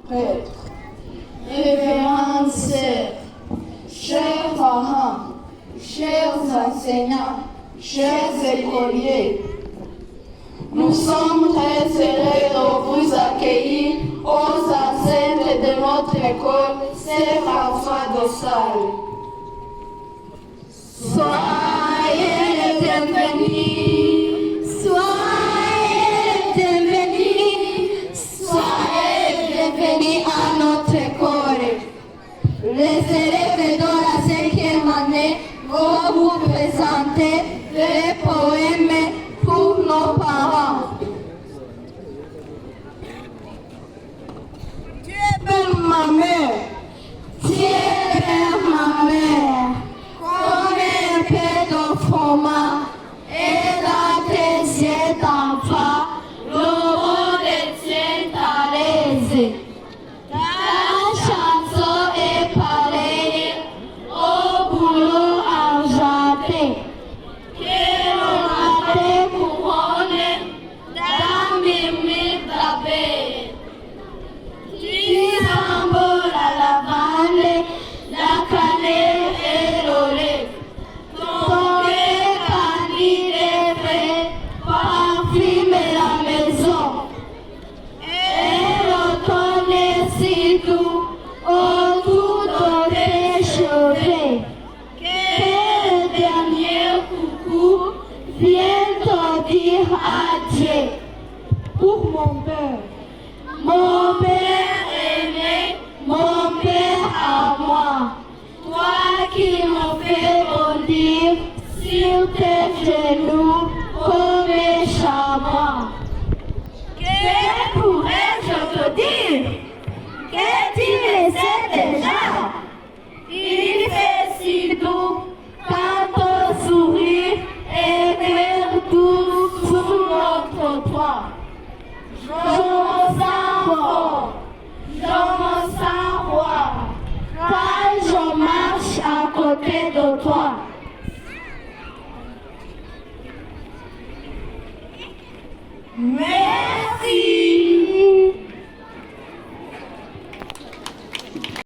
prêtres, révérendes sœurs, chers parents, chers enseignants, chers écoliers, nous sommes très heureux de vous accueillir aux enceintes de notre école Saint-François de Sales. Soyez les bienvenus, soyez les bienvenus, soyez les bienvenus à notre école. Les élèves de la 5e année vont vous présenter les poèmes pour nos parents. Tu es belle ma mère, tu es belle ma mère, comme un peu de fromage et la tes yeux d'enfant, le monde tient à l'aise. Ta chanson est pareille au boulot argenté que l'on a couronné dans mes mains d'abeilles. Tu sembles à la lavande, la cannelle et le lait. Ton cœur candide et frais parfume la maison. Et l'automne est si doux autour de tes cheveux que le dernier coucou vient te dire adieu. Pour mon père aimé, mon père à moi, toi qui me fais bondir sur tes genoux comme un chamois. Que pourrais-je te dire? Que tu le sais déjà? Il fait si doux quand ton sourire éclaire tout sur notre toit. Je me sens fort, je me sens roi quand je marche à côté de toi. Mais